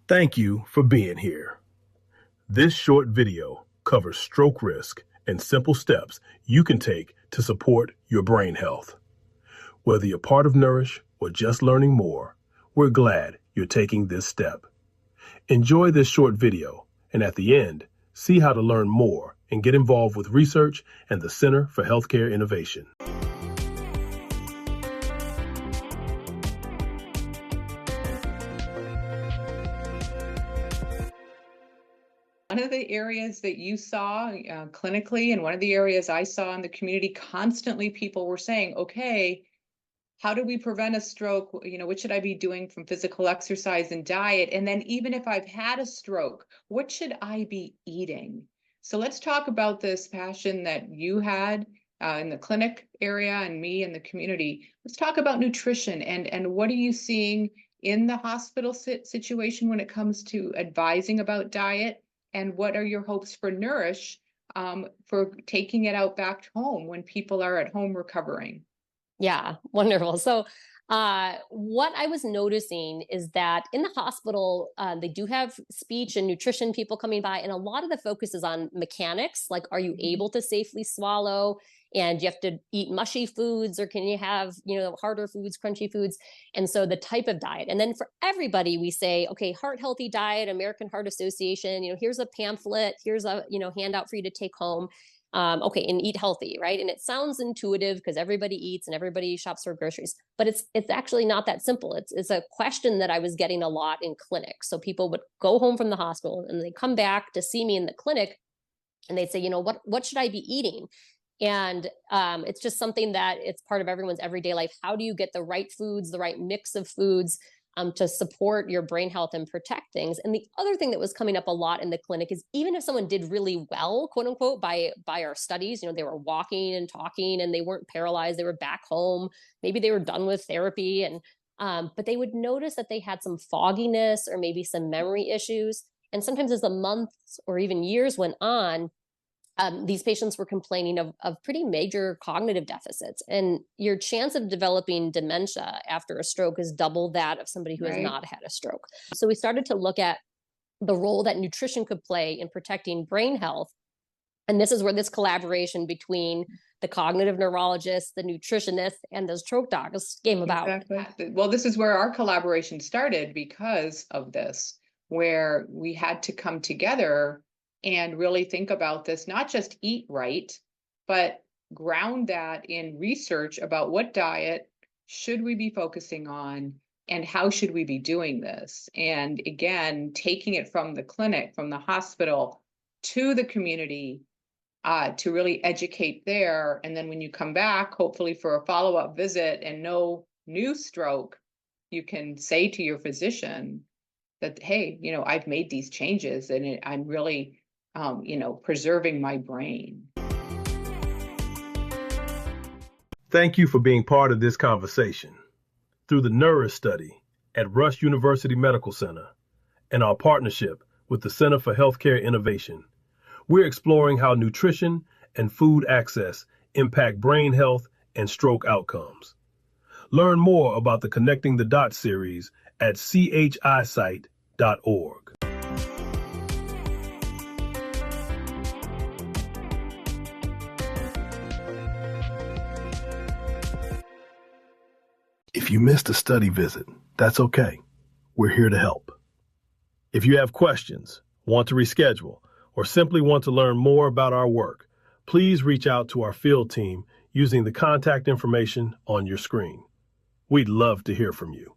Thank you for being here. This short video covers stroke risk and simple steps you can take to support your brain health. Whether you're part of Nourish or just learning more, we're glad you're taking this step. Enjoy this short video, and at the end, see how to learn more and get involved with research and the Center for Healthcare Innovation. One of the areas that you saw clinically, and one of the areas I saw in the community, constantly people were saying, okay, how do we prevent a stroke? What should I be doing from physical exercise and diet? And then even if I've had a stroke, what should I be eating? So let's talk about this passion that you had in the clinic area and me in the community. Let's talk about nutrition and what are you seeing in the hospital situation when it comes to advising about diet? And what are your hopes for Nourish for taking it out back home when people are at home recovering? Yeah, wonderful. So what I was noticing is that in the hospital, they do have speech and nutrition people coming by, and a lot of the focus is on mechanics, like are you able to safely swallow? And do you have to eat mushy foods, or can you have, harder foods, crunchy foods? And so the type of diet. And then for everybody, we say, okay, heart healthy diet, American Heart Association, here's a pamphlet, here's a, handout for you to take home. Okay, and eat healthy, right? And it sounds intuitive because everybody eats and everybody shops for groceries, but it's actually not that simple. It's a question that I was getting a lot in clinic. So people would go home from the hospital and they come back to see me in the clinic, and they'd say, what should I be eating? And it's just something that it's part of everyone's everyday life. How do you get the right foods, the right mix of foods to support your brain health and protect things? And the other thing that was coming up a lot in the clinic is even if someone did really well, quote unquote, by our studies, they were walking and talking and they weren't paralyzed, they were back home, maybe they were done with therapy, and but they would notice that they had some fogginess or maybe some memory issues. And sometimes as the months or even years went on, these patients were complaining of pretty major cognitive deficits, and your chance of developing dementia after a stroke is double that of somebody who has not had a stroke. So we started to look at the role that nutrition could play in protecting brain health. And this is where this collaboration between the cognitive neurologist, the nutritionist, and the stroke docs came about. Exactly. Well, this is where our collaboration started because of this, where we had to come together and really think about this, not just eat right, but ground that in research about what diet should we be focusing on and how should we be doing this. And again, taking it from the clinic, from the hospital to the community to really educate there. And then when you come back, hopefully for a follow-up visit and no new stroke, you can say to your physician that, hey, I've made these changes and I'm really preserving my brain. Thank you for being part of this conversation. Through the NOURISH Study at Rush University Medical Center and our partnership with the Center for Healthcare Innovation, we're exploring how nutrition and food access impact brain health and stroke outcomes. Learn more about the Connecting the Dots series at chisite.org. If you missed a study visit, that's okay. We're here to help. If you have questions, want to reschedule, or simply want to learn more about our work, please reach out to our field team using the contact information on your screen. We'd love to hear from you.